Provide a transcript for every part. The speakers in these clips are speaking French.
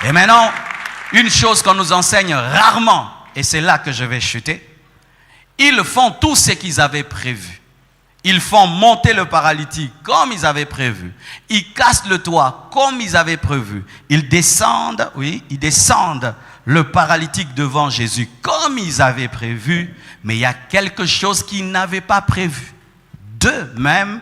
Et maintenant, une chose qu'on nous enseigne rarement, et c'est là que je vais chuter, ils font tout ce qu'ils avaient prévu. Ils font monter le paralytique comme ils avaient prévu. Ils cassent le toit comme ils avaient prévu. Ils descendent le paralytique devant Jésus comme ils avaient prévu. Mais il y a quelque chose qu'ils n'avaient pas prévu. D'eux-mêmes,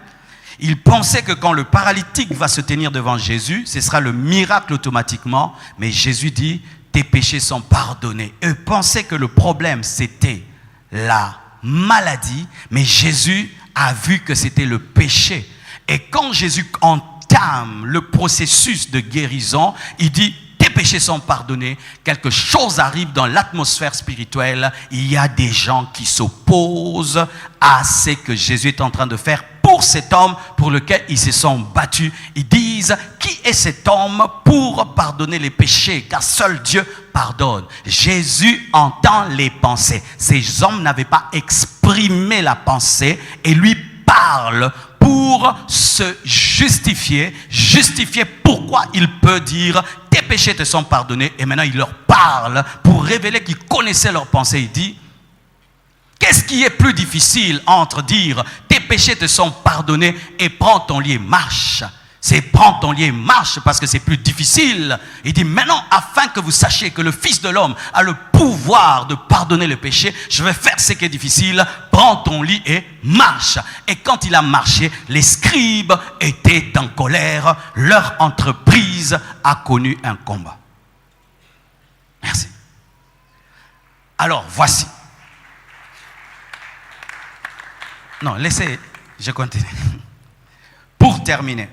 ils pensaient que quand le paralytique va se tenir devant Jésus, ce sera le miracle automatiquement. Mais Jésus dit, tes péchés sont pardonnés. Eux pensaient que le problème, c'était la maladie. Mais Jésus a vu que c'était le péché. Et quand Jésus entame le processus de guérison, il dit, tes péchés sont pardonnés. Quelque chose arrive dans l'atmosphère spirituelle. Il y a des gens qui s'opposent à ce que Jésus est en train de faire pour cet homme pour lequel ils se sont battus. Ils disent, qui est cet homme pour pardonner les péchés? Car seul Dieu pardonne. Jésus entend les pensées. Ces hommes n'avaient pas exprimé la pensée et lui parle pour se justifier. Justifier pourquoi il peut dire tes péchés te sont pardonnés. Et maintenant il leur parle pour révéler qu'ils connaissaient leurs pensées. Il dit, qu'est-ce qui est plus difficile entre dire tes péchés te sont pardonnés et prends ton lit et marche? C'est prends ton lit et marche parce que c'est plus difficile. Il dit maintenant, afin que vous sachiez que le Fils de l'homme a le pouvoir de pardonner le péché, je vais faire ce qui est difficile. Prends ton lit et marche. Et quand il a marché, les scribes étaient en colère. Leur entreprise a connu un combat. Merci. Alors, voici. Non, laissez, je continue. Pour terminer.